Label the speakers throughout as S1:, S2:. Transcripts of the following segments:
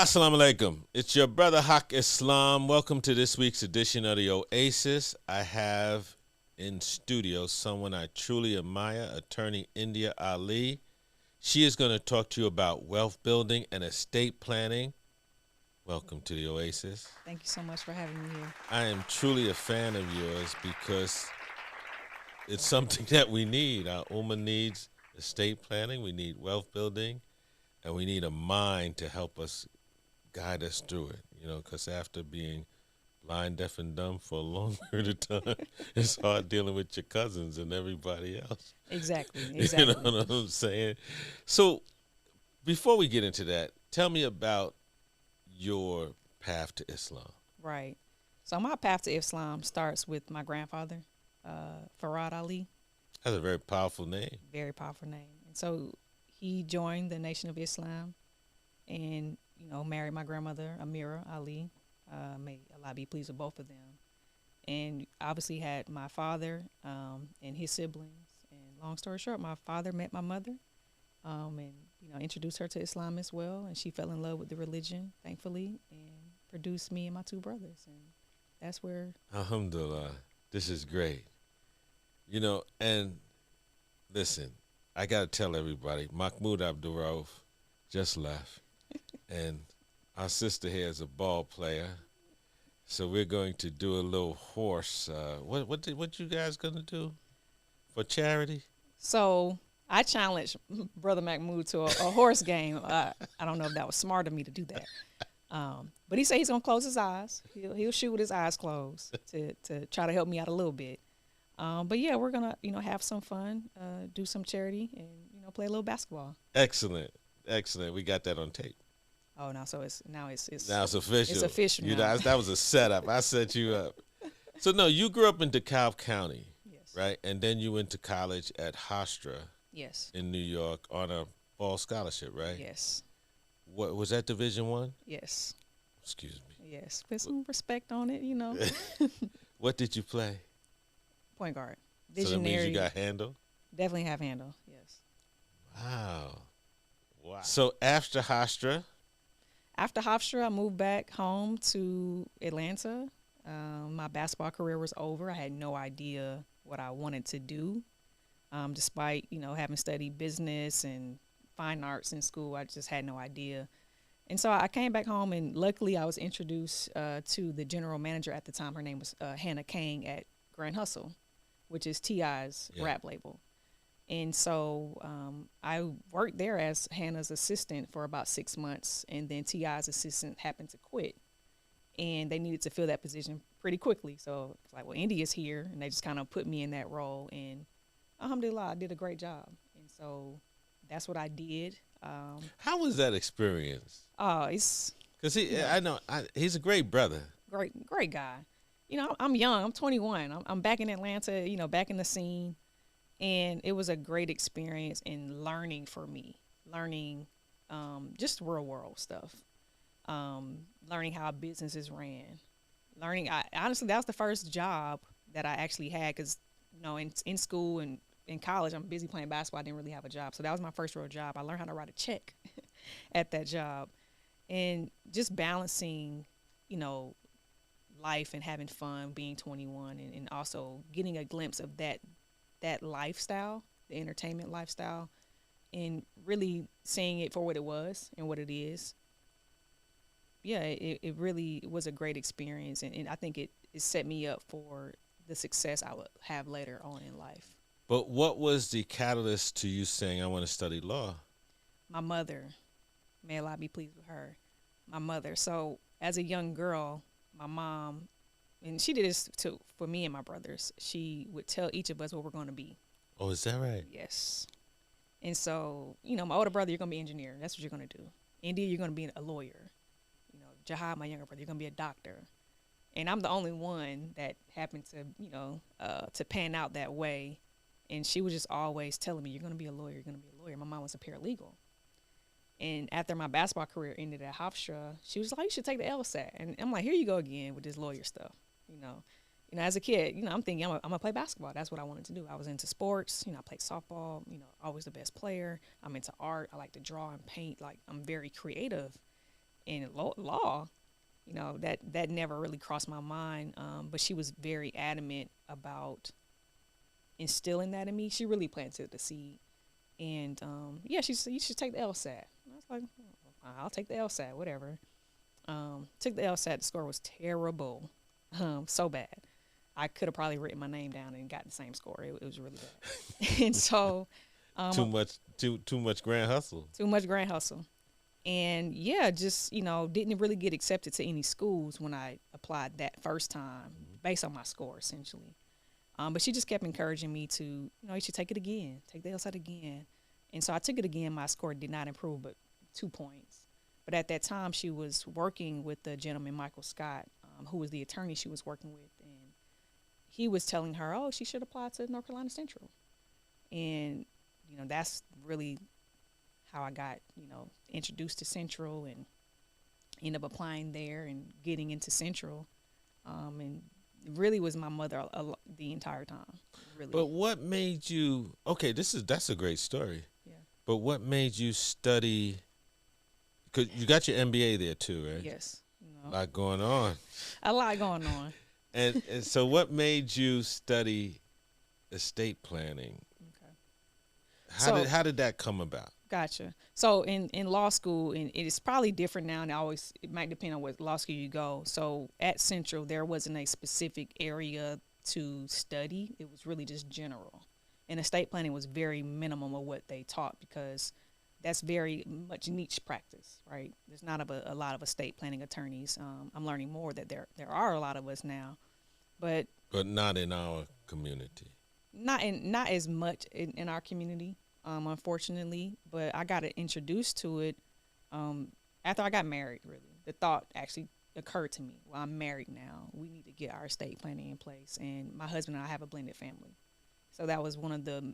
S1: Assalamu alaikum. It's your brother Haqq Islam. Welcome to this week's edition of the Oasis. I have in studio someone I truly admire, attorney India Ali. She is going to talk to you about wealth building and estate planning. Welcome to the Oasis.
S2: Thank you so much for having me here.
S1: I am truly a fan of yours because it's something that we need. Our Ummah needs estate planning, we need wealth building, and we need a mind to help us guide us through it, because after being blind, deaf, and dumb for a long period of time, it's hard dealing with your cousins and everybody else.
S2: Exactly.
S1: You know what I'm saying? So before we get into that, tell me about your path to Islam.
S2: Right. So my path to Islam starts with my grandfather, Farad Ali.
S1: That's a very powerful name.
S2: Very powerful name. And so he joined the Nation of Islam and, married my grandmother, Amira Ali. May Allah be pleased with both of them. And obviously had my father and his siblings. And long story short, my father met my mother and, introduced her to Islam as well. And she fell in love with the religion, thankfully, and produced me and my two brothers. And that's where...
S1: Alhamdulillah. This is great. And listen, I got to tell everybody, Mahmoud Abdul Rauf just left. And our sister here is a ball player. So we're going to do a little horse. What you guys going to do for charity?
S2: So I challenged Brother Mahmoud to a horse game. I don't know if that was smart of me to do that. But he said he's going to close his eyes. He'll shoot with his eyes closed to try to help me out a little bit. But yeah, we're going to, have some fun, do some charity, and, play a little basketball.
S1: Excellent. We got that on tape.
S2: Oh, no, so now it's
S1: official.
S2: It's official now.
S1: That was a setup. I set you up. So, no, you grew up in DeKalb County,
S2: yes,
S1: right? And then you went to college at Hofstra
S2: yes,
S1: in New York on a ball scholarship, right?
S2: yes,
S1: What was that, Division I?
S2: yes,
S1: Excuse me.
S2: yes. Put some respect on it,
S1: What did you play?
S2: Point guard.
S1: So that
S2: Visionary.
S1: means you got handle?
S2: Definitely have handle, yes.
S1: Wow. So after Hofstra,
S2: After Hofstra, I moved back home to Atlanta. My basketball career was over. I had no idea what I wanted to do. Despite, having studied business and fine arts in school, I just had no idea. And so I came back home, and luckily I was introduced to the general manager at the time. Her name was Hannah Kang at Grand Hustle, which is T.I.'s rap label. And so I worked there as Hannah's assistant for about 6 months, and then T.I.'s assistant happened to quit, and they needed to fill that position pretty quickly. So it's like, well, India's here, and they just kind of put me in that role, and alhamdulillah, I did a great job. And so that's what I did.
S1: how was that experience?
S2: It's
S1: Because he's a great brother.
S2: great guy. I'm young. I'm 21. I'm back in Atlanta, back in the scene. And it was a great experience in learning for me, learning just real world stuff, learning how businesses ran, learning. Honestly, that was the first job that I actually had because, in school and in college, I'm busy playing basketball. I didn't really have a job. So that was my first real job. I learned how to write a check at that job, and just balancing, life and having fun, being 21, and also getting a glimpse of that lifestyle, the entertainment lifestyle, and really seeing it for what it was and what it is. Yeah, it really was a great experience, and I think it set me up for the success I would have later on in life.
S1: But what was the catalyst to you saying, I want to study law?
S2: My mother, may Allah be pleased with her, my mother. So as a young girl, my mom, and she did this for me and my brothers, she would tell each of us what we're going to be.
S1: Oh, is that right?
S2: Yes. And so, my older brother, you're going to be an engineer. That's what you're going to do. India, you're going to be a lawyer. Jahad, my younger brother, you're going to be a doctor. And I'm the only one that happened to pan out that way. And she was just always telling me, you're going to be a lawyer, you're going to be a lawyer. My mom was a paralegal. And after my basketball career ended at Hofstra, she was like, you should take the LSAT. And I'm like, here you go again with this lawyer stuff. As a kid, I'm thinking I'm gonna play basketball. That's what I wanted to do. I was into sports. I played softball. Always the best player. I'm into art. I like to draw and paint. Like, I'm very creative. in law, that never really crossed my mind. But she was very adamant about instilling that in me. She really planted the seed. And yeah, she said, you should take the LSAT. I was like, I'll take the LSAT, whatever. Took the LSAT. The score was terrible, so bad. I could have probably written my name down and got the same score. It was really bad. And so,
S1: Too much grand hustle.
S2: too much grand hustle. And yeah, just didn't really get accepted to any schools when I applied that first time, based on my score essentially. But she just kept encouraging me to, you should take it again, take the LSAT again. And so I took it again. My score did not improve, but 2 points. But at that time, she was working with the gentleman, Michael Scott, who was the attorney she was working with. And he was telling her, oh, she should apply to North Carolina Central. And, that's really how I got, introduced to Central and ended up applying there and getting into Central. And it really was my mother the entire time. Really.
S1: But what made you? Okay, that's a great story.
S2: Yeah.
S1: But what made you study? Because you got your MBA there too, right?
S2: Yes.
S1: A lot going on.
S2: A lot going on.
S1: And so, what made you study estate planning?
S2: Okay.
S1: How did that come about?
S2: Gotcha. So in law school, and it is probably different now, and it might depend on what law school you go. So at Central, there wasn't a specific area to study. It was really just general. And estate planning was very minimum of what they taught, because that's very much niche practice, right? There's not a lot of estate planning attorneys. I'm learning more that there are a lot of us now, but
S1: not in our community.
S2: Not as much in our community, unfortunately. But I got introduced to it after I got married. Really, the thought actually occurred to me. Well, I'm married now. We need to get our estate planning in place, and my husband and I have a blended family, so that was one of the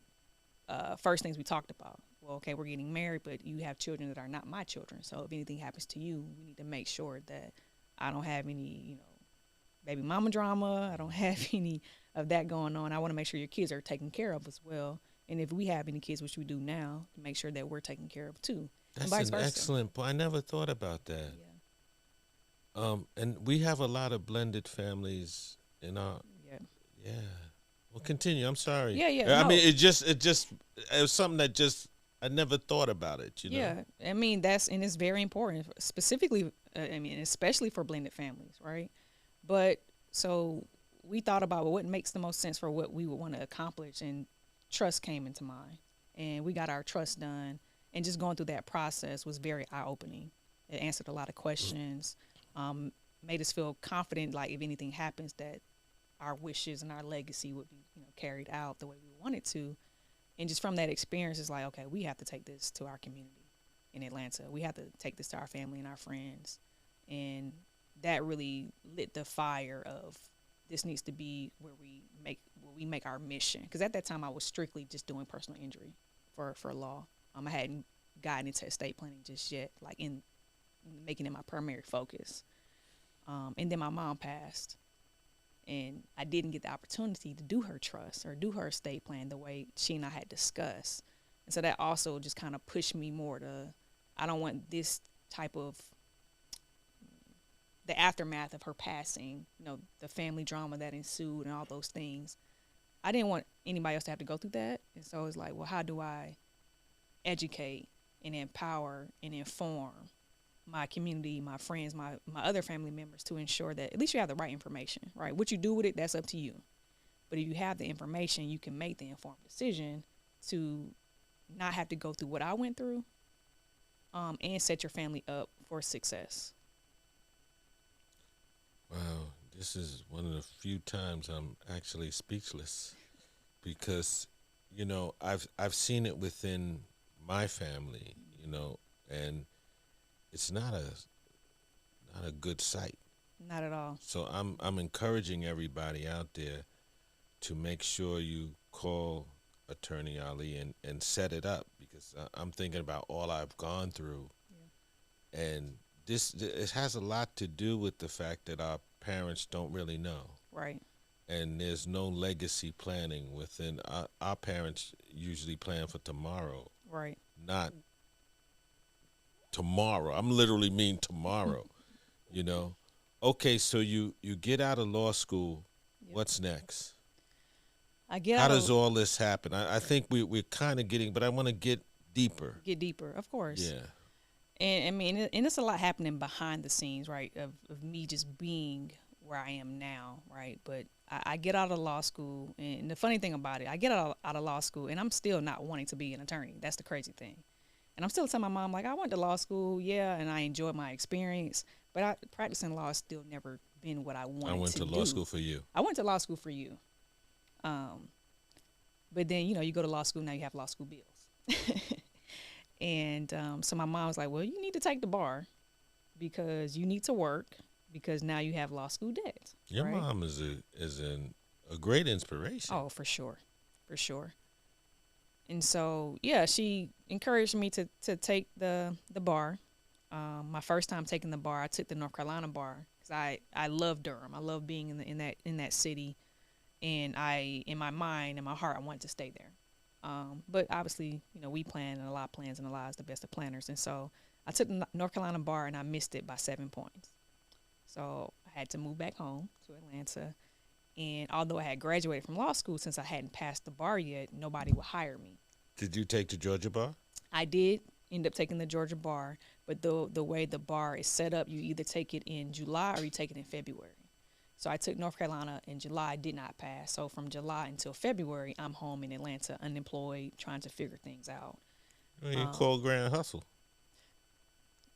S2: first things we talked about. Well, okay, we're getting married, but you have children that are not my children. So if anything happens to you, we need to make sure that I don't have any, baby mama drama. I don't have any of that going on. I want to make sure your kids are taken care of as well. And if we have any kids, which we do now, to make sure that we're taken care of too.
S1: That's an excellent point. I never thought about that.
S2: Yeah.
S1: And we have a lot of blended families in our. Yeah. Well, continue. I'm sorry.
S2: Yeah.
S1: I mean, it was something that I never thought about it.
S2: Yeah. I mean, and it's very important, specifically. Especially for blended families, right? But so we thought about what makes the most sense for what we would want to accomplish, and trust came into mind, and we got our trust done. And just going through that process was very eye-opening. It answered a lot of questions, made us feel confident, like if anything happens, that our wishes and our legacy would be, carried out the way we wanted to. And just from that experience, it's like, okay, we have to take this to our community in Atlanta. We have to take this to our family and our friends. And that really lit the fire of, this needs to be where we make our mission. Because at that time, I was strictly just doing personal injury for law. I hadn't gotten into estate planning just yet, like in making it my primary focus. And then my mom passed, and I didn't get the opportunity to do her trust or do her estate plan the way she and I had discussed. And so that also just kind of pushed me more to, I don't want this type of, the aftermath of her passing, the family drama that ensued and all those things. I didn't want anybody else to have to go through that. And so it's like, well, how do I educate and empower and inform my community, my friends, my other family members, to ensure that at least you have the right information, right? What you do with it, that's up to you. But if you have the information, you can make the informed decision to not have to go through what I went through, and set your family up for success.
S1: Wow, this is one of the few times I'm actually speechless, because, I've seen it within my family, and it's not a good sight.
S2: Not at all.
S1: So I'm encouraging everybody out there to make sure you call Attorney Ali and set it up, because I'm thinking about all I've gone through. Yeah. And it has a lot to do with the fact that our parents don't really know.
S2: Right.
S1: And there's no legacy planning within our parents usually plan for tomorrow.
S2: Right.
S1: Not tomorrow. I'm literally mean tomorrow. You know. Okay, so you get out of law school.
S2: Yep.
S1: What's next?
S2: I get
S1: How
S2: out
S1: does
S2: of
S1: all this happen? I think we're kind of getting, but I want to get deeper.
S2: get deeper, of course.
S1: Yeah.
S2: And I mean, and it's a lot happening behind the scenes, right? Of me just being where I am now, right? But I get out of law school, and the funny thing about it, I get out of law school, and I'm still not wanting to be an attorney. That's the crazy thing. And I'm still telling my mom, like, I went to law school, yeah, and I enjoyed my experience, but practicing law has still never been what I wanted to do.
S1: I went to law school for you.
S2: I went to law school for you. But then, you go to law school, now you have law school bills. And so my mom was like, well, you need to take the bar because you need to work because now you have law school debt.
S1: Your
S2: right?
S1: mom is a great inspiration.
S2: Oh, for sure. For sure. And so, yeah, she encouraged me to take the bar. My first time taking the bar, I took the North Carolina bar because I love Durham. I love being in that city. And in my mind, in my heart, I wanted to stay there. But obviously, we plan, and a lot of plans, and a lot is the best of planners. And so I took the North Carolina bar, and I missed it by 7 points. So I had to move back home to Atlanta. And although I had graduated from law school, since I hadn't passed the bar yet, nobody would hire me.
S1: Did you take the Georgia bar?
S2: I did end up taking the Georgia bar, but the way the bar is set up, you either take it in July or you take it in February. So I took North Carolina in July, did not pass. So from July until February, I'm home in Atlanta, unemployed, trying to figure things out.
S1: Well, you called Grand Hustle.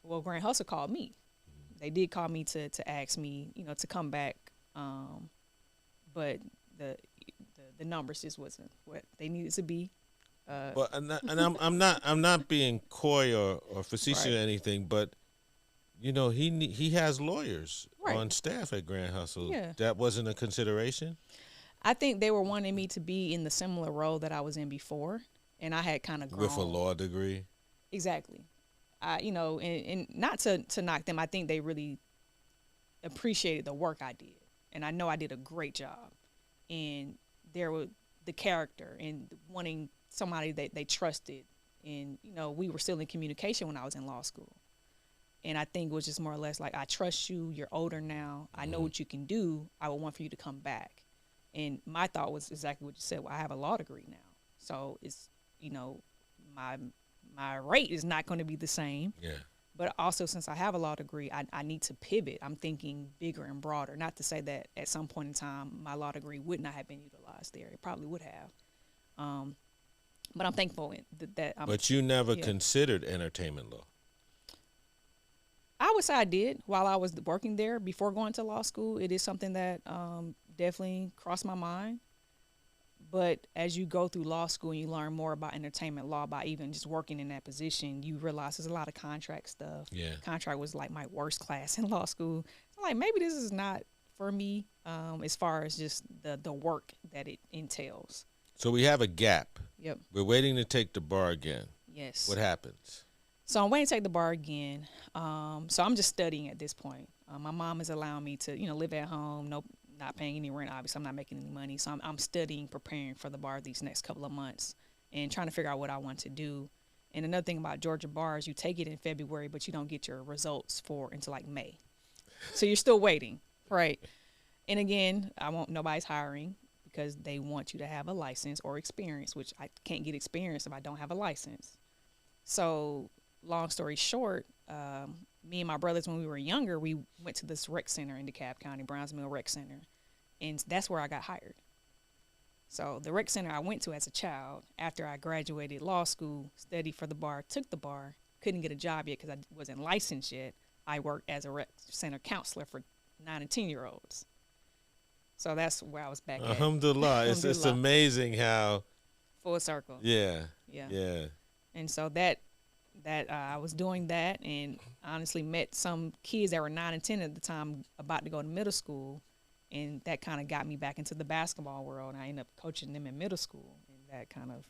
S2: Well, Grand Hustle called me. They did call me to ask me, to come back. But the numbers just wasn't what they needed to be.
S1: Well, I'm not being coy or facetious
S2: Right.
S1: or anything, but he has lawyers
S2: Right.
S1: on staff at Grand Hustle.
S2: Yeah.
S1: That wasn't a consideration.
S2: I think they were wanting me to be in the similar role that I was in before, and I had kind of grown.
S1: With a law degree.
S2: Exactly. And not to knock them, I think they really appreciated the work I did, and I know I did a great job. And there was the character and wanting somebody that they trusted, and we were still in communication when I was in law school. And I think it was just more or less like, I trust you. You're older now. I know what you can do. I would want for you to come back. And my thought was exactly what you said. Well, I have a law degree now, so it's my rate is not going to be the same.
S1: Yeah.
S2: But also, since I have a law degree, I need to pivot. I'm thinking bigger and broader. Not to say that at some point in time my law degree would not have been utilized there. It probably would have. But I'm thankful that I'm.
S1: But you never
S2: Yeah.
S1: considered entertainment law.
S2: I would say I did while I was working there before going to law school. It is something that definitely crossed my mind. But as you go through law school and you learn more about entertainment law by even just working in that position, you realize there's a lot of contract stuff.
S1: Yeah.
S2: Contract was like my worst class in law school. I'm like, maybe this is not for me as far as just the work that it entails.
S1: So we have a gap.
S2: Yep.
S1: We're waiting to take the bar again.
S2: Yes.
S1: What happens?
S2: So I'm waiting to take the bar again. So I'm just studying at this point. My mom is allowing me to, live at home. Nope, not paying any rent. Obviously, I'm not making any money. So I'm studying, preparing for the bar these next couple of months and trying to figure out what I want to do. And another thing about Georgia bars, you take it in February, but you don't get your results until like May. So you're still waiting, right? And again, nobody's hiring because they want you to have a license or experience, which I can't get experience if I don't have a license. So long story short, me and my brothers, when we were younger, we went to this rec center in DeKalb County, Browns Mill Rec Center, and that's where I got hired. So the rec center I went to as a child, after I graduated law school, studied for the bar, took the bar, couldn't get a job yet because I wasn't licensed yet. I worked as a rec center counselor for 9 and 10-year-olds. So that's where I was back at.
S1: Alhamdulillah. It's
S2: Alhamdulillah.
S1: amazing how.
S2: Full circle.
S1: Yeah.
S2: Yeah.
S1: Yeah.
S2: And so that I was doing that, and honestly met some kids that were 9 and 10 at the time, about to go to middle school, and that kind of got me back into the basketball world. And I ended up coaching them in middle school, and that kind of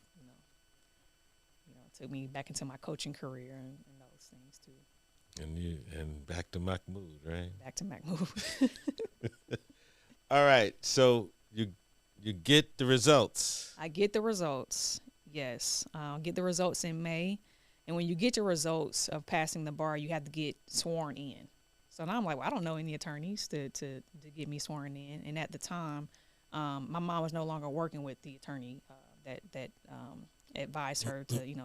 S2: took me back into my coaching career and those things too.
S1: And back to Mahmoud, right?
S2: Back to Mahmoud.
S1: All right. So you get the results.
S2: I get the results. Yes, I'll get the results in May, And when you get your results of passing the bar, you have to get sworn in. So now I'm like, well, I don't know any attorneys to get me sworn in. And at the time, my mom was no longer working with the attorney that advised her to,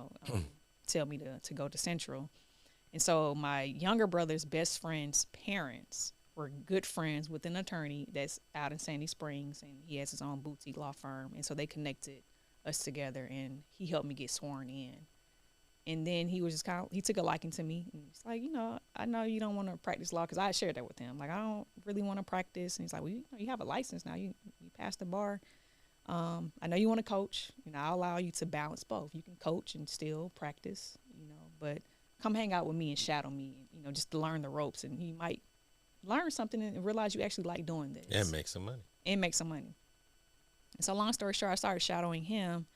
S2: tell me to go to Central. And so my younger brother's best friend's parents were good friends with an attorney that's out in Sandy Springs, and he has his own boutique law firm. And so they connected us together, and he helped me get sworn in. And then he was just he took a liking to me. And he's like, I know you don't want to practice law, because I shared that with him. Like, I don't really want to practice. And he's like, well, you have a license now. You passed the bar. I know you want to coach. I'll allow you to balance both. You can coach and still practice, but come hang out with me and shadow me, just to learn the ropes. And you might learn something and realize you actually like doing this.
S1: And make some money.
S2: And so long story short, I started shadowing him.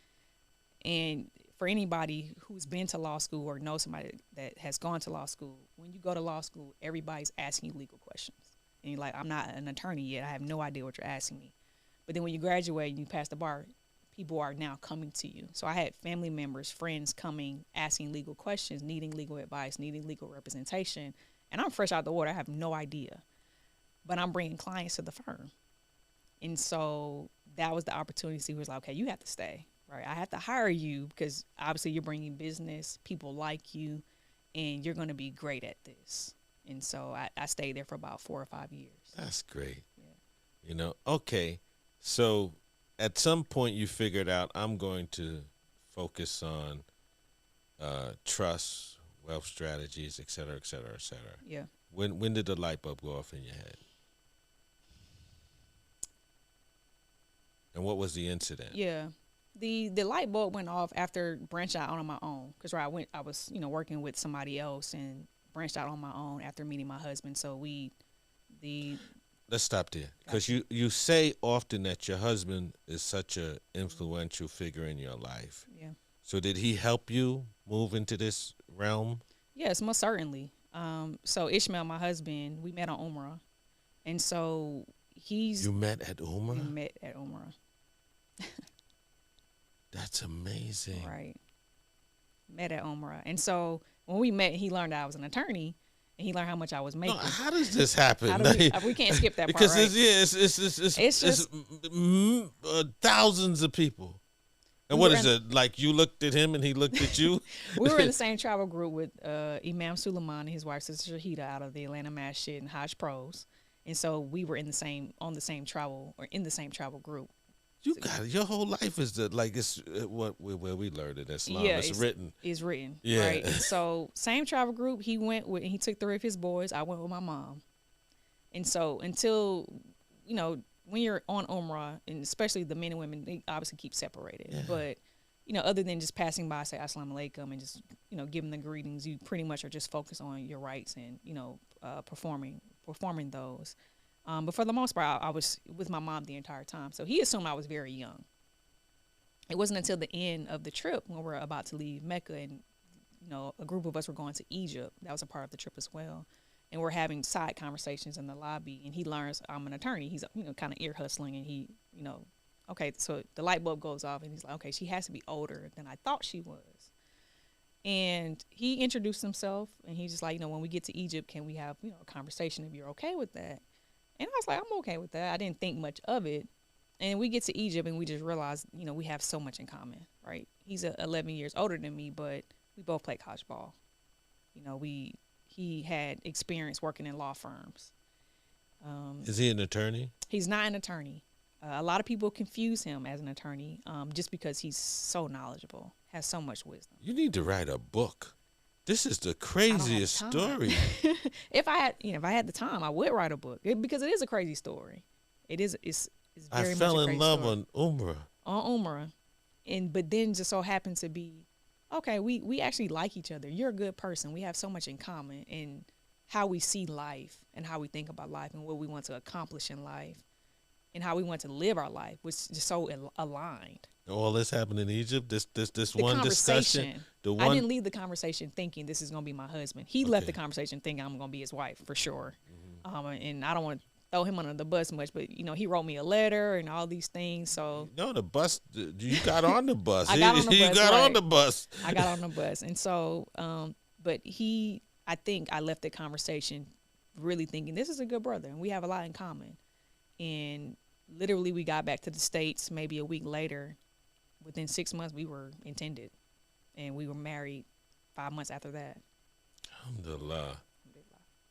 S2: And for anybody who's been to law school or knows somebody that has gone to law school, when you go to law school, everybody's asking you legal questions. And you're like, I'm not an attorney yet. I have no idea what you're asking me. But then when you graduate and you pass the bar, people are now coming to you. So I had family members, friends coming, asking legal questions, needing legal advice, needing legal representation. And I'm fresh out the water. I have no idea. But I'm bringing clients to the firm. And so that was the opportunity. He was like, okay, you have to stay. Right, I have to hire you because obviously you're bringing business, people like you, and you're going to be great at this. And so I stayed there for about 4 or 5 years.
S1: That's great.
S2: Yeah.
S1: Okay. So at some point you figured out, I'm going to focus on trust, wealth strategies, et cetera, et cetera, et cetera.
S2: Yeah.
S1: When did the light bulb go off in your head? And what was the incident?
S2: Yeah. The light bulb went off after branching out on my own, because I was working with somebody else and branched out on my own after meeting my husband. So
S1: let's stop there, because you say often that your husband is such a influential figure in your life.
S2: Yeah.
S1: So did he help you move into this realm?
S2: Yes, most certainly. So Ishmael, my husband, we met on Umrah, and so
S1: You met at Umrah?
S2: We met at Umrah.
S1: That's amazing.
S2: Right. Met at Umrah. And so when we met, he learned that I was an attorney, and he learned how much I was making.
S1: No, how does this happen?
S2: We can't skip that
S1: because
S2: part, right?
S1: It's thousands of people. And what is it? Like, you looked at him and he looked at you?
S2: We were in the same travel group with Imam Suleiman and his wife, Sister Shahida, out of the Atlanta Masjid and Hajj Pros. And so we were in the same travel group.
S1: You got it. Your whole life is it's where we learned it. Islam.
S2: Yeah,
S1: it's written.
S2: It's written.
S1: Yeah.
S2: Right. And so same travel group. He went with, and he took 3 of his boys. I went with my mom. And so until, when you're on Umrah, and especially the men and women, they obviously keep separated. Yeah. But, other than just passing by, say Assalamu alaikum, and just, giving the greetings, you pretty much are just focused on your rights and, performing those. But for the most part, I was with my mom the entire time. So he assumed I was very young. It wasn't until the end of the trip, when we're about to leave Mecca, and, a group of us were going to Egypt. That was a part of the trip as well. And we're having side conversations in the lobby, and he learns I'm an attorney. He's, kind of ear hustling, and he, okay, so the light bulb goes off, and he's like, okay, she has to be older than I thought she was. And he introduced himself, and he's just like, when we get to Egypt, can we have, a conversation if you're okay with that? And I was like, I'm okay with that. I didn't think much of it. And we get to Egypt, and we just realize, we have so much in common, right? He's 11 years older than me, but we both play college ball. He had experience working in law firms.
S1: Is he an attorney?
S2: He's not an attorney. A lot of people confuse him as an attorney just because he's so knowledgeable, has so much wisdom.
S1: You need to write a book. This is the craziest story.
S2: If I had the time, I would write a book, because it is a crazy story. It's very much a crazy story.
S1: I fell in love on Umrah.
S2: On Umrah, but then just so happened to be, okay, we actually like each other. You're a good person. We have so much in common in how we see life and how we think about life and what we want to accomplish in life and how we want to live our life, which is just so aligned.
S1: All this happened in Egypt. This one discussion.
S2: I didn't leave the conversation thinking this is going to be my husband. He left the conversation thinking I'm going to be his wife for sure. Mm-hmm. And I don't want throw him under the bus much, but you know, he wrote me a letter and all these things. So
S1: No, the bus. You got on the bus.
S2: I got on the
S1: You
S2: bus.
S1: got on
S2: Right.
S1: the bus.
S2: I got on the bus, and so, but I think I left the conversation really thinking this is a good brother, and we have a lot in common. And literally, we got back to the States maybe a week later. Within 6 months, we were intended, and we were married 5 months after that.
S1: Alhamdulillah.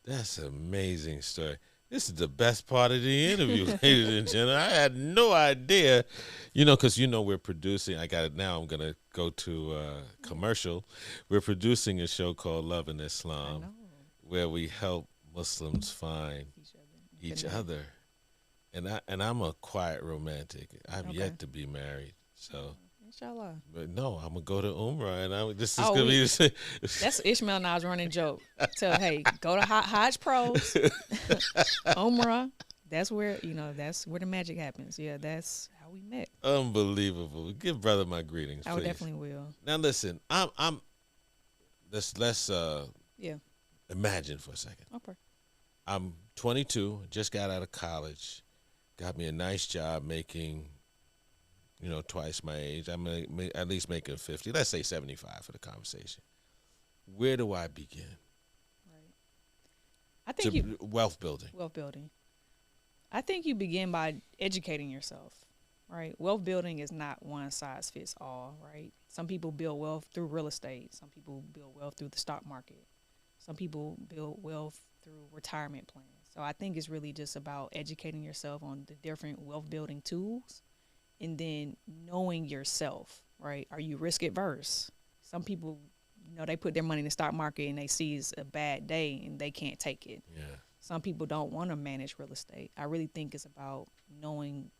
S1: That's an amazing story. This is the best part of the interview, ladies and gentlemen. I had no idea, because we're producing. I got it now. I'm gonna go to commercial. We're producing a show called Love and
S2: I
S1: Islam,
S2: know
S1: where we help Muslims find each other. And I'm a quiet romantic. I've
S2: Okay.
S1: yet to be married, so.
S2: Inshallah.
S1: But no, I'm gonna go to Umrah, and this is
S2: Oh,
S1: gonna be.
S2: That's Ishmael and I's running joke. Tell, hey, go to Hajj Pros, Umrah. That's where that's where the magic happens. Yeah, that's how we met.
S1: Unbelievable. Give brother my greetings,
S2: I
S1: please.
S2: definitely will.
S1: Now listen, I'm. Let's
S2: Yeah.
S1: imagine for a second.
S2: Okay.
S1: I'm 22, just got out of college, got me a nice job making, twice my age. I'm at least making 50. Let's say 75 for the conversation. Where do I begin?
S2: Right. I think
S1: Wealth building.
S2: wealth building. I think you begin by educating yourself. Right. Wealth building is not one size fits all. Right. Some people build wealth through real estate. Some people build wealth through the stock market. Some people build wealth through retirement plans. So I think it's really just about educating yourself on the different wealth building tools, and then knowing yourself, right? Are you risk adverse? Some people, they put their money in the stock market and they see it's a bad day and they can't take it.
S1: Yeah.
S2: Some people don't want to manage real estate. I really think it's about knowing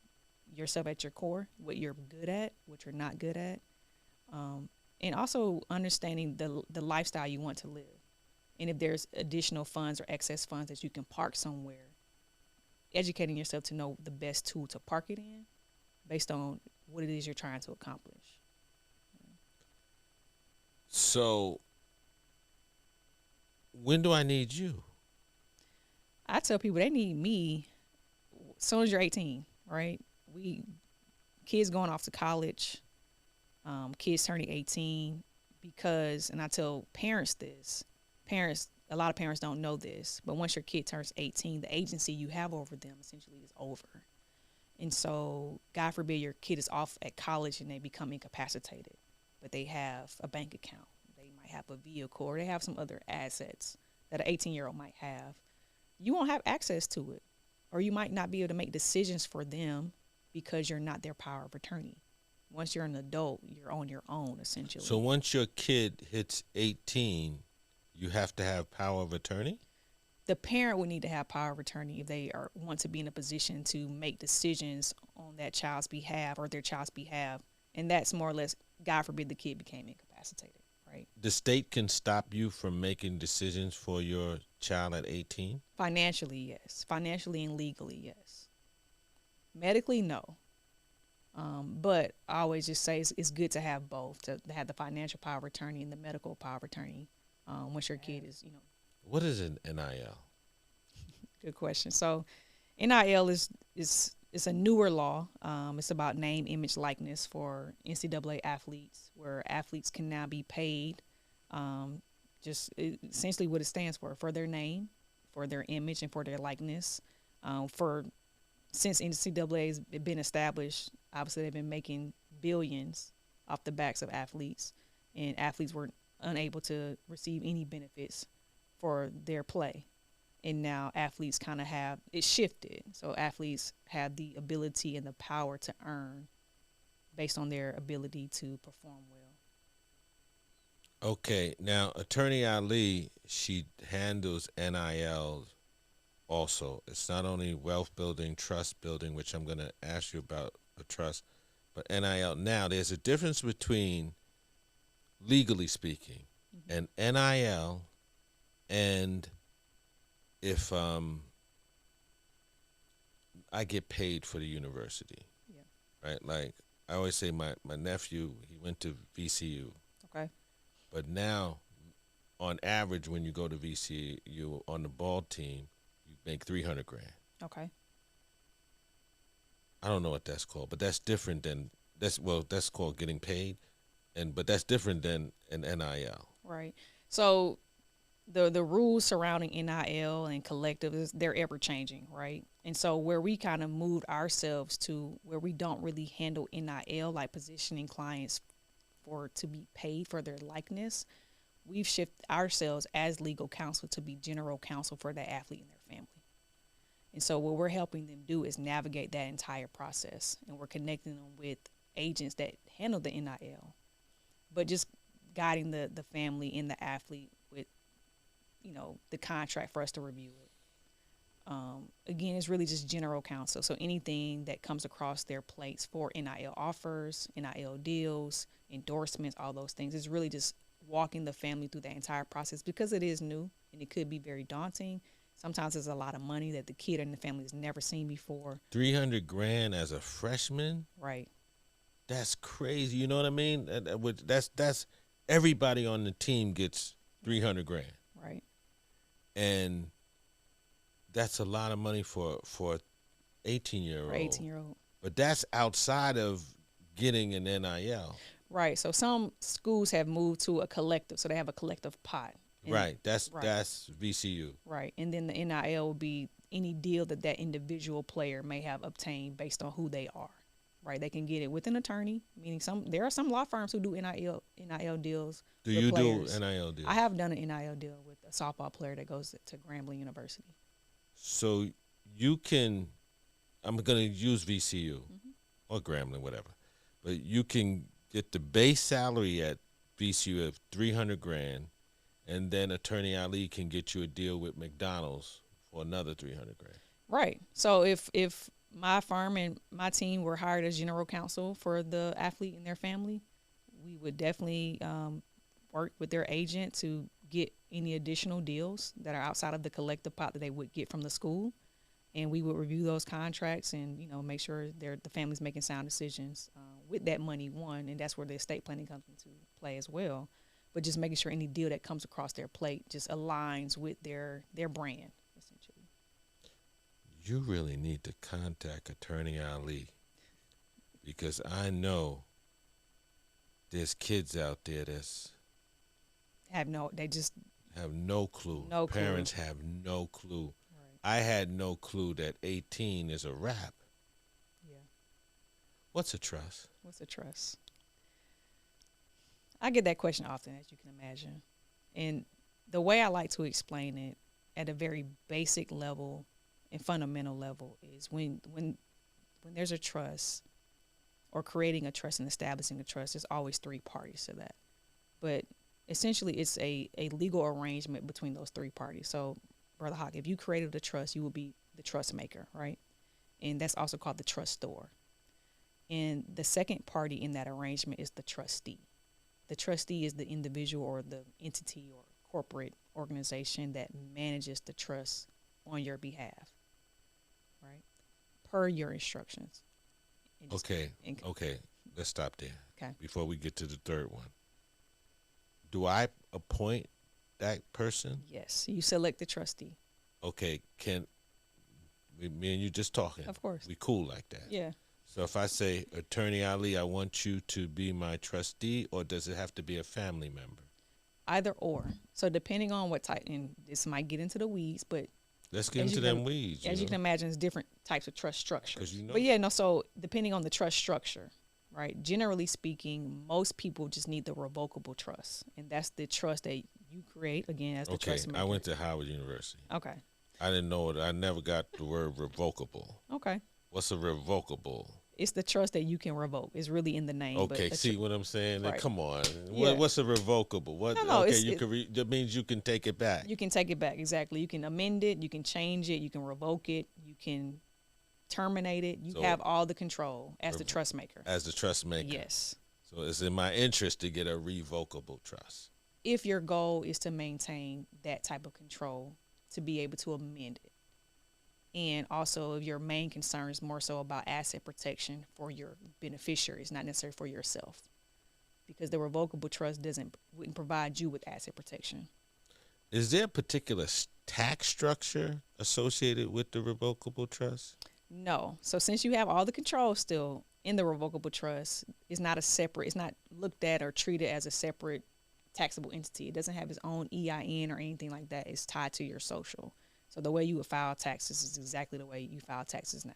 S2: yourself at your core, what you're good at, what you're not good at, and also understanding the lifestyle you want to live. And if there's additional funds or excess funds that you can park somewhere, educating yourself to know the best tool to park it in based on what it is you're trying to accomplish.
S1: So, when do I need you?
S2: I tell people they need me as soon as you're 18, right? Kids going off to college, kids turning 18, and I tell parents this. A lot of parents don't know this, but once your kid turns 18, the agency you have over them essentially is over. And so, God forbid your kid is off at college and they become incapacitated, but they have a bank account, they might have a vehicle, or they have some other assets that an 18-year-old might have. You won't have access to it, or you might not be able to make decisions for them because you're not their power of attorney. Once you're an adult, you're on your own, essentially.
S1: So once your kid hits 18, you have to have power of attorney?
S2: The parent would need to have power of attorney if they want to be in a position to make decisions on that child's behalf or their child's behalf. And that's more or less, God forbid, the kid became incapacitated, right?
S1: The state can stop you from making decisions for your child at 18?
S2: Financially, yes. Financially and legally, yes. Medically, no. But I always just say it's good to have both, to have the financial power of attorney and the medical power of attorney once your kid is,
S1: What is an NIL?
S2: Good question. So NIL is a newer law. It's about name, image, likeness for NCAA athletes, where athletes can now be paid essentially what it stands for their name, for their image, and for their likeness. Since NCAA has been established, obviously they've been making billions off the backs of athletes, and athletes were unable to receive any benefits for their play. And now athletes kind of have it shifted. So athletes have the ability and the power to earn based on their ability to perform well.
S1: Okay, now Attorney Ali, she handles NIL also. It's not only wealth building, trust building, which I'm going to ask you about a trust, but NIL. Now, there's a difference between, legally speaking, an NIL and if I get paid for the university, right? Like I always say, my nephew, he went to VCU.
S2: Okay.
S1: But now, on average, when you go to VCU on the ball team, you make $300,000.
S2: Okay.
S1: I don't know what that's called, but that's different than that's called getting paid, but that's different than an NIL.
S2: Right. So the rules surrounding NIL and collectives, they're ever changing, right? And so where we kind of moved ourselves to where we don't really handle NIL, like positioning clients for to be paid for their likeness, we've shifted ourselves as legal counsel to be general counsel for the athlete and their family. And so what we're helping them do is navigate that entire process, and we're connecting them with agents that handle the NIL, but just guiding the family and the athlete with, the contract for us to review it. Again, it's really just general counsel. So anything that comes across their plates for NIL offers, NIL deals, endorsements, all those things, is really just walking the family through that entire process because it is new and it could be very daunting. Sometimes there's a lot of money that the kid and the family has never seen before.
S1: 300 grand as a freshman?
S2: Right.
S1: That's crazy. You know what I mean? That's everybody on the team gets 300 grand.
S2: Right.
S1: And that's a lot of money for 18-year-old.
S2: For 18-year-old.
S1: But that's outside of getting an NIL.
S2: Right. So some schools have moved to a collective, so they have a collective pot.
S1: Right. That's VCU.
S2: Right. And then the NIL will be any deal that individual player may have obtained based on who they are. Right. They can get it with an attorney, meaning there are some law firms who do NIL deals.
S1: Do you
S2: players.
S1: do NIL deals?
S2: I have done an NIL deal with a softball player that goes to Grambling University.
S1: So you can, I'm going to use VCU or Grambling, whatever, but you can get the base salary at VCU of 300 grand, and then Attorney Ali can get you a deal with McDonald's for another 300 grand.
S2: Right. So if my firm and my team were hired as general counsel for the athlete and their family, we would definitely work with their agent to get any additional deals that are outside of the collective pot that they would get from the school, and we would review those contracts and make sure the family's making sound decisions with that money. And that's where the estate planning comes into play as well. But just making sure any deal that comes across their plate just aligns with their brand, essentially.
S1: You really need to contact Attorney Ali, because I know there's kids out there that have no clue.
S2: No clue.
S1: Parents have no clue.
S2: Right.
S1: I had no clue that 18 is a wrap.
S2: Yeah.
S1: What's a trust?
S2: What's a trust? I get that question often, as you can imagine. And the way I like to explain it at a very basic level and fundamental level is when there's a trust or creating a trust and establishing a trust, there's always three parties to that. But essentially, it's a legal arrangement between those three parties. So, Brother Haqq, if you created a trust, you will be the trust maker, right? And that's also called the trustor. And the second party in that arrangement is the trustee. The trustee is the individual or the entity or corporate organization that manages the trust on your behalf, right? Per your instructions.
S1: Okay. Let's stop there.
S2: Okay.
S1: Before we get to the third one. Do I appoint that person?
S2: Yes. You select the trustee.
S1: Okay. Me and you just talking?
S2: Of course.
S1: We cool like that?
S2: Yeah.
S1: So if I say, Attorney Ali, I want you to be my trustee, or does it have to be a family member?
S2: Either or. So depending on what type, and this might get into the weeds, but
S1: let's get into them weeds.
S2: As you can imagine, there's different types of trust structures.
S1: You know.
S2: But yeah, no, so depending on the trust structure, right? Generally speaking, most people just need the revocable trust. And that's the trust that you create, again, as the trust maker.
S1: I went to Howard University.
S2: Okay.
S1: I didn't know it. I never got the word revocable.
S2: Okay.
S1: What's a revocable?
S2: It's the trust that you can revoke. It's really in the name.
S1: Okay, see what I'm saying?
S2: Right.
S1: Come on.
S2: Yeah.
S1: What's a revocable? What?
S2: No,
S1: okay, that means you can take it back.
S2: You can take it back, exactly. You can amend it, you can change it, you can revoke it, you can terminate it. You have all the control as the trust maker.
S1: As the trust maker.
S2: Yes.
S1: So it's in my interest to get a revocable trust.
S2: If your goal is to maintain that type of control, to be able to amend it. And also, if your main concern is more so about asset protection for your beneficiaries, not necessarily for yourself, because the revocable trust wouldn't provide you with asset protection.
S1: Is there a particular tax structure associated with the revocable trust?
S2: No. So since you have all the control still in the revocable trust, it's not looked at or treated as a separate taxable entity. It doesn't have its own EIN or anything like that. It's tied to your social. So the way you would file taxes is exactly the way you file taxes now.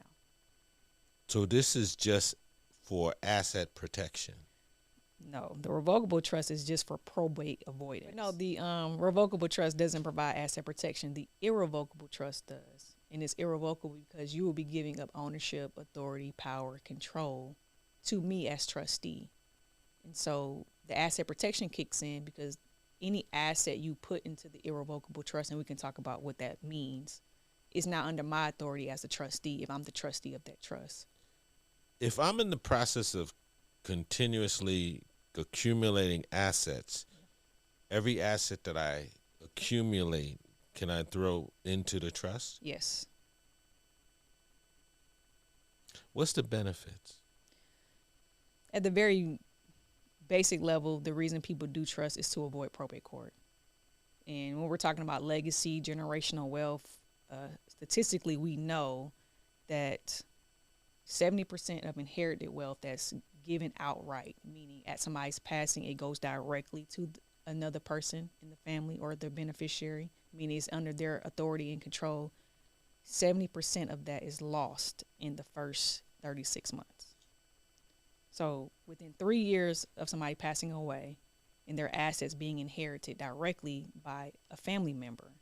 S1: So this is just for asset protection.
S2: No, the revocable trust is just for probate avoidance. No, the revocable trust doesn't provide asset protection. The irrevocable trust does. And it's irrevocable because you will be giving up ownership, authority, power, control to me as trustee. And so the asset protection kicks in because any asset you put into the irrevocable trust, and we can talk about what that means, is now under my authority as a trustee if I'm the trustee of that trust.
S1: If I'm in the process of continuously accumulating assets, every asset that I accumulate, can I throw into the trust?
S2: Yes.
S1: What's the benefits?
S2: At the very basic level, the reason people do trust is to avoid probate court. And when we're talking about legacy, generational wealth, statistically, we know that 70% of inherited wealth that's given outright, meaning at somebody's passing, it goes directly to another person in the family or the beneficiary, meaning it's under their authority and control. 70% of that is lost in the first 36 months. So within 3 years of somebody passing away and their assets being inherited directly by a family member,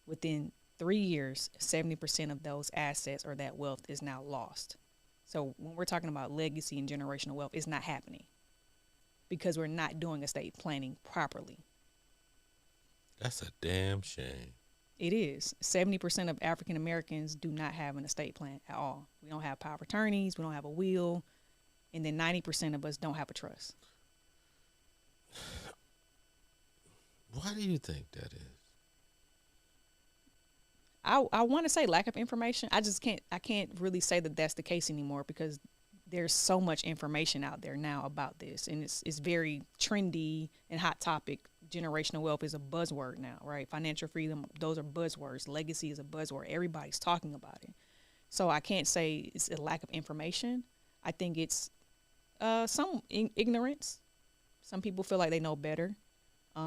S2: within 3 years, 70% of those assets or that wealth is now lost. So when we're talking about legacy and generational wealth, it's not happening because we're not doing estate planning properly.
S1: That's a damn shame.
S2: It is. 70% of African Americans do not have an estate plan at all. We don't have power of attorneys. We don't have a will. And then 90% of us don't have a trust.
S1: Why do you think that is?
S2: I want to say lack of information. I can't really say that that's the case anymore because there's so much information out there now about this, and it's very trendy and hot topic. Generational wealth is a buzzword now, right? Financial freedom, those are buzzwords. Legacy is a buzzword. Everybody's talking about it. So I can't say it's a lack of information. I think it's some ignorance. Some people feel like they know better.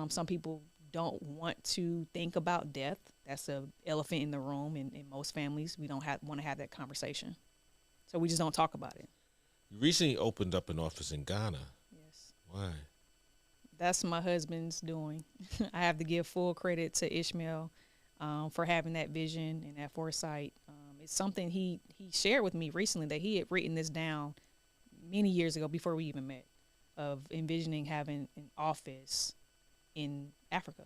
S2: Some people don't want to think about death. That's an elephant in the room. In most families, we don't want to have that conversation. So we just don't talk about it.
S1: You recently opened up an office in Ghana.
S2: Yes.
S1: Why?
S2: That's my husband's doing. I have to give full credit to Ishmael for having that vision and that foresight. It's something he shared with me recently that he had written this down many years ago before we even met, of envisioning having an office in Africa.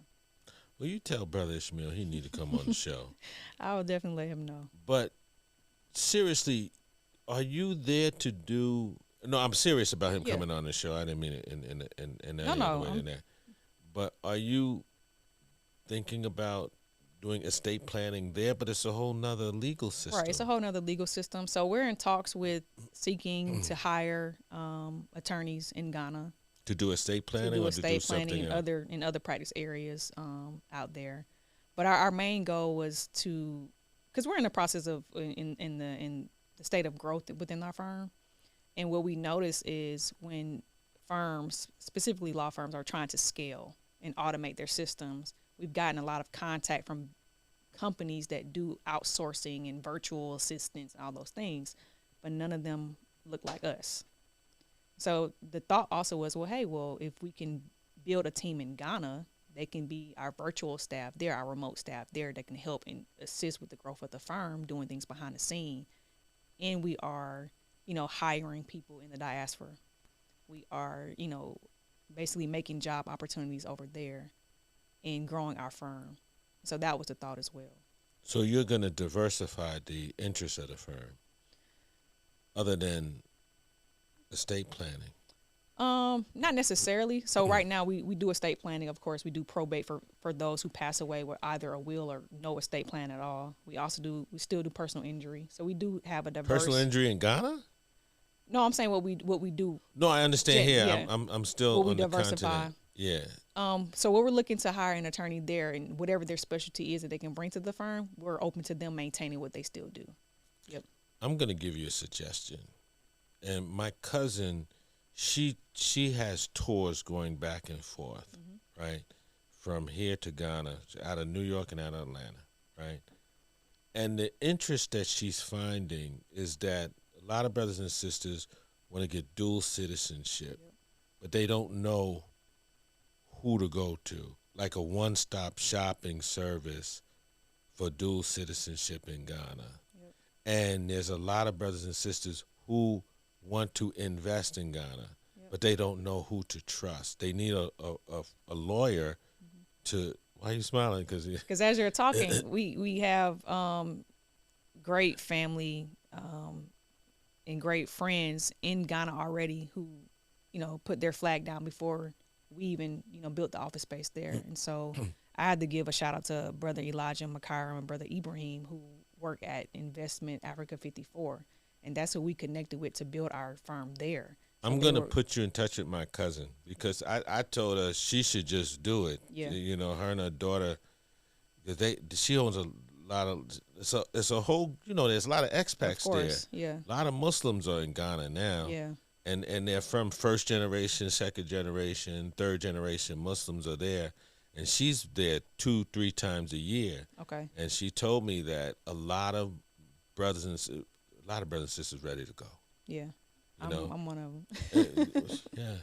S1: Well, you tell Brother Ishmael he need to come on the show.
S2: I will definitely let him know.
S1: But seriously, are you there to do? No, I'm serious about him coming on the show. I didn't mean it in any other way than that. But are you thinking about doing estate planning there? But it's a whole nother legal system.
S2: Right, it's a whole nother legal system. So we're in talks with seeking to hire attorneys in Ghana
S1: to do estate planning,
S2: to do
S1: or
S2: estate
S1: to do
S2: planning
S1: something
S2: in other practice areas out there. But our main goal was to, because we're in the process of in the state of growth within our firm, and what we notice is when firms, specifically law firms, are trying to scale and automate their systems, we've gotten a lot of contact from companies that do outsourcing and virtual assistants and all those things, but none of them look like us. So the thought also was, if we can build a team in Ghana, they can be our virtual staff. They're our remote staff there that can help and assist with the growth of the firm, doing things behind the scene. And we are, hiring people in the diaspora. We are, basically making job opportunities over there and growing our firm. So that was the thought as well.
S1: So you're going to diversify the interests of the firm other than estate planning?
S2: Not necessarily. So right now we do estate planning. Of course, we do probate for those who pass away with either a will or no estate plan at all. We still do personal injury. So we do have a diverse.
S1: Personal injury in Ghana?
S2: No, I'm saying what we do.
S1: No, I understand here.
S2: Yeah.
S1: I'm still on the continent. Yeah.
S2: So we're looking to hire an attorney there, and whatever their specialty is that they can bring to the firm, we're open to them maintaining what they still do. Yep.
S1: I'm gonna give you a suggestion. And my cousin, she has tours going back and forth, right, from here to Ghana, out of New York and out of Atlanta, right. And the interest that she's finding is that a lot of brothers and sisters want to get dual citizenship, but they don't know who to go to, like a one-stop shopping service for dual citizenship in Ghana.
S2: Yep.
S1: And there's a lot of brothers and sisters who want to invest in Ghana,
S2: Yep.
S1: but they don't know who to trust. They need a lawyer to. Why are you smiling?
S2: Because as you're talking, we have great family and great friends in Ghana already who, put their flag down before we even, built the office space there. And so I had to give a shout out to Brother Elijah Makara and Brother Ibrahim, who work at Investment Africa 54. And that's who we connected with to build our firm there. So
S1: I'm going to put you in touch with my cousin because I told her she should just do it.
S2: Yeah.
S1: Her and her daughter, she owns a lot of, it's a whole, there's a lot of expats
S2: Of course,
S1: there.
S2: yeah.
S1: A lot of Muslims are in Ghana now.
S2: Yeah.
S1: And they're from first generation, second generation, third generation Muslims are there. And she's there 2-3 times a year.
S2: Okay.
S1: And she told me that a lot of brothers and sisters ready to go.
S2: Yeah. I'm one of them.
S1: Yeah,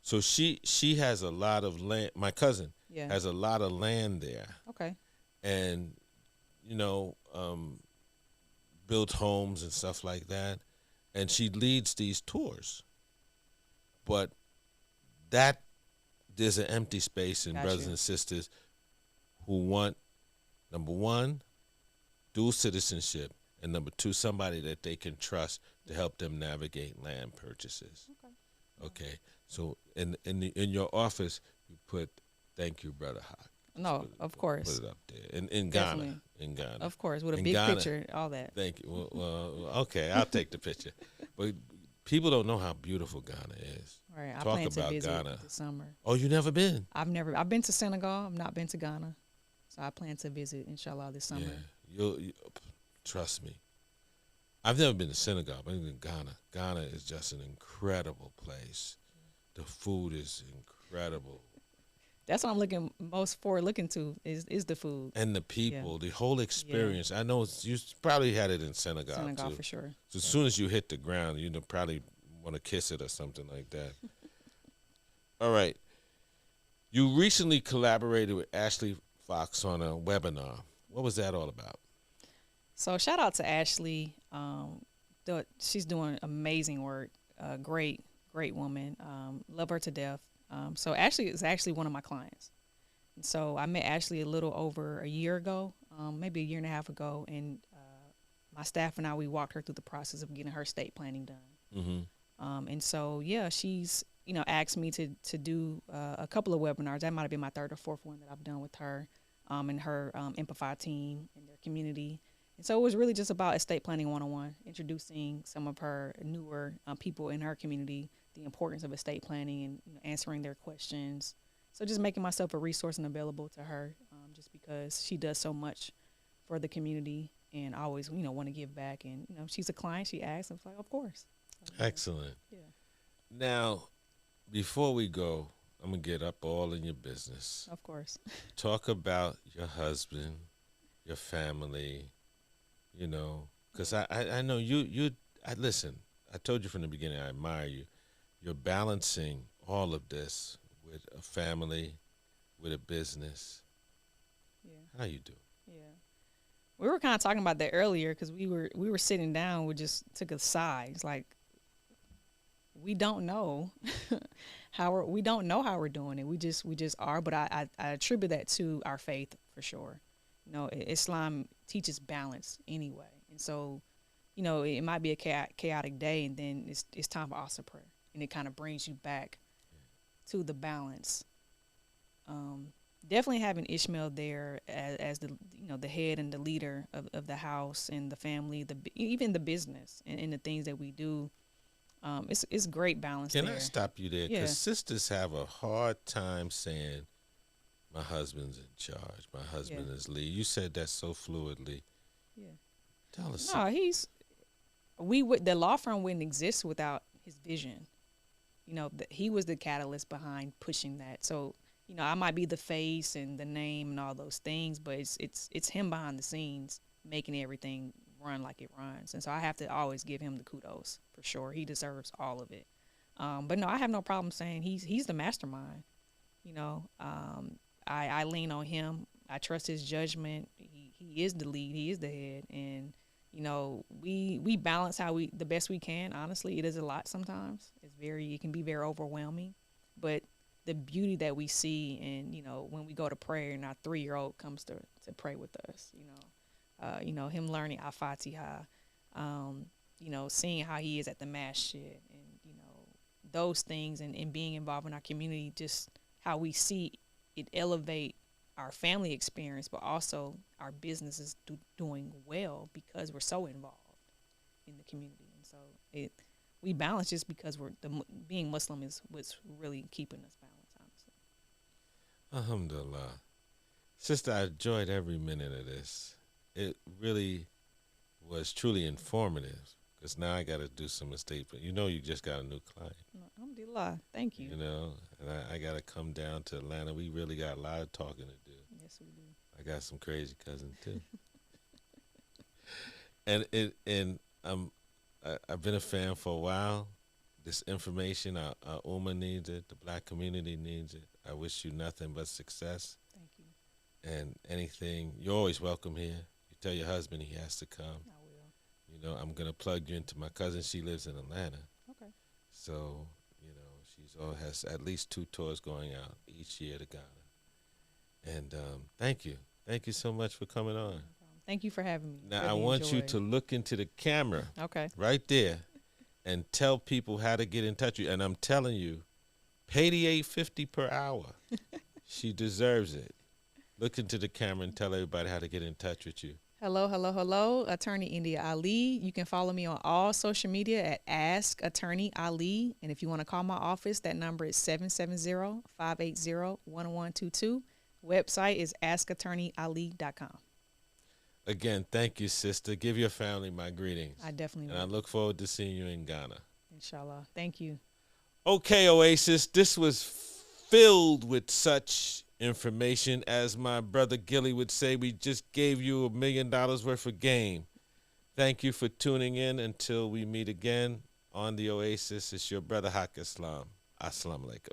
S1: So she has a lot of land. My cousin has a lot of land there.
S2: Okay.
S1: And built homes and stuff like that. And she leads these tours. But there's an empty space in brothers and sisters who want, number one, dual citizenship, and number two, somebody that they can trust to help them navigate land purchases. Okay. So in your office, you put, "Thank you, Brother Haqq."
S2: No, of course.
S1: Put it up there in Ghana. In Ghana,
S2: of course, with a
S1: in
S2: big
S1: Ghana,
S2: picture, all that.
S1: Thank you. Well, okay, I'll take the picture. But people don't know how beautiful Ghana is.
S2: Right. I
S1: Talk
S2: plan to
S1: about
S2: visit
S1: Ghana
S2: this summer.
S1: Oh, you never been?
S2: I've been to Senegal. I've not been to Ghana, so I plan to visit, inshallah, this summer.
S1: Yeah, you trust me. I've never been to Senegal, but I've been to Ghana. Ghana is just an incredible place. The food is incredible.
S2: That's what I'm looking to is the food
S1: and the people, the whole experience. I know you probably had it in Senegal too.
S2: For sure.
S1: So as soon as you hit the ground, you probably want to kiss it or something like that. All right. You recently collaborated with Ashley Fox on a webinar. What was that all about? So
S2: shout out to Ashley. She's doing amazing work. Great woman. Love her to death. So Ashley is actually one of my clients. And so I met Ashley a little over a year ago, maybe a year and a half ago, and my staff and I, we walked her through the process of getting her estate planning done. Mm-hmm. And so, she's, asked me to do a couple of webinars. That might have been my third or fourth one that I've done with her and her Amplify team and their community. And so it was really just about estate planning 101, introducing some of her newer people in her community, the importance of estate planning and answering their questions. So just making myself a resource and available to her just because she does so much for the community and I always, want to give back. And, she's a client. She asks. I was like, of course. So,
S1: excellent.
S2: Yeah.
S1: Now, before we go, I'm going to get up all in your business.
S2: Of course.
S1: Talk about your husband, your family, because I know listen, I told you from the beginning, I admire you. You're balancing all of this with a family, with a business.
S2: Yeah.
S1: How you do?
S2: Yeah. We were kind of talking about that earlier because we were sitting down. We just took a sigh. It's like we don't know how we're doing it. We just are. But I attribute that to our faith for sure. Islam teaches balance anyway, and so it might be a chaotic day, and then it's time for Asr prayer, and it kind of brings you back to the balance. Definitely having Ishmael there as the the head and the leader of the house and the family, even the business and the things that we do. It's great balance
S1: Can
S2: there.
S1: I stop you there?
S2: Yeah,
S1: Because sisters have a hard time saying, my husband's in charge. My
S2: yeah,
S1: husband is lead. You said that so fluidly.
S2: yeah.
S1: Tell us.
S2: No, we would the law firm wouldn't exist without his vision. He was the catalyst behind pushing that. So, I might be the face and the name and all those things, but it's him behind the scenes making everything run like it runs. And so I have to always give him the kudos for sure. He deserves all of it. But no, I have no problem saying he's the mastermind. You know, I lean on him. I trust his judgment. He is the lead. He is the head, and we balance the best we can. Honestly, it is a lot sometimes. It can be very overwhelming, but the beauty that we see, and when we go to prayer, and our 3-year-old comes to pray with us, him learning Al Fatiha, seeing how he is at the masjid, and those things, and being involved in our community, just how we see it elevate our family experience, but also our businesses doing well because we're so involved in the community. And so we balance just because being Muslim is what's really keeping us balanced, honestly.
S1: Alhamdulillah. Sister, I enjoyed every minute of this. It really was truly informative because now I got to do some estate. But you just got a new client.
S2: Alhamdulillah. Thank you.
S1: And I got to come down to Atlanta. We really got a lot of talking to do.
S2: Yes, we do.
S1: I got some crazy cousins too. I've been a fan for a while. This information, our Ummah needs it. The Black community needs it. I wish you nothing but success.
S2: Thank you.
S1: And anything, you're always welcome here. You tell your husband he has to come.
S2: I will.
S1: I'm gonna plug you into my cousin. She lives in Atlanta.
S2: Okay.
S1: So has at least 2 tours going out each year to Ghana. And thank you so much for coming on.
S2: Thank you for having me.
S1: Now
S2: Really
S1: I want you
S2: enjoyed.
S1: to look into the camera.
S2: Okay.
S1: Right there, and tell people how to get in touch with you. And I'm telling you, pay the $8.50 per hour. She deserves it. Look into the camera and tell everybody how to get in touch with you.
S2: Hello, Attorney India Ali. You can follow me on all social media at Ask Attorney Ali. And if you want to call my office, that number is 770-580-1122. Website is askattorneyali.com.
S1: Again, thank you, sister. Give your family my greetings.
S2: I definitely
S1: And I
S2: will.
S1: look forward to seeing you in Ghana.
S2: Inshallah. Thank you.
S1: Okay, Oasis, this was filled with such information. As my brother Gilly would say, we just gave you $1 million worth of game. Thank you for tuning in. Until we meet again on the Oasis, it's your brother Haqq Islam. Assalamu alaikum.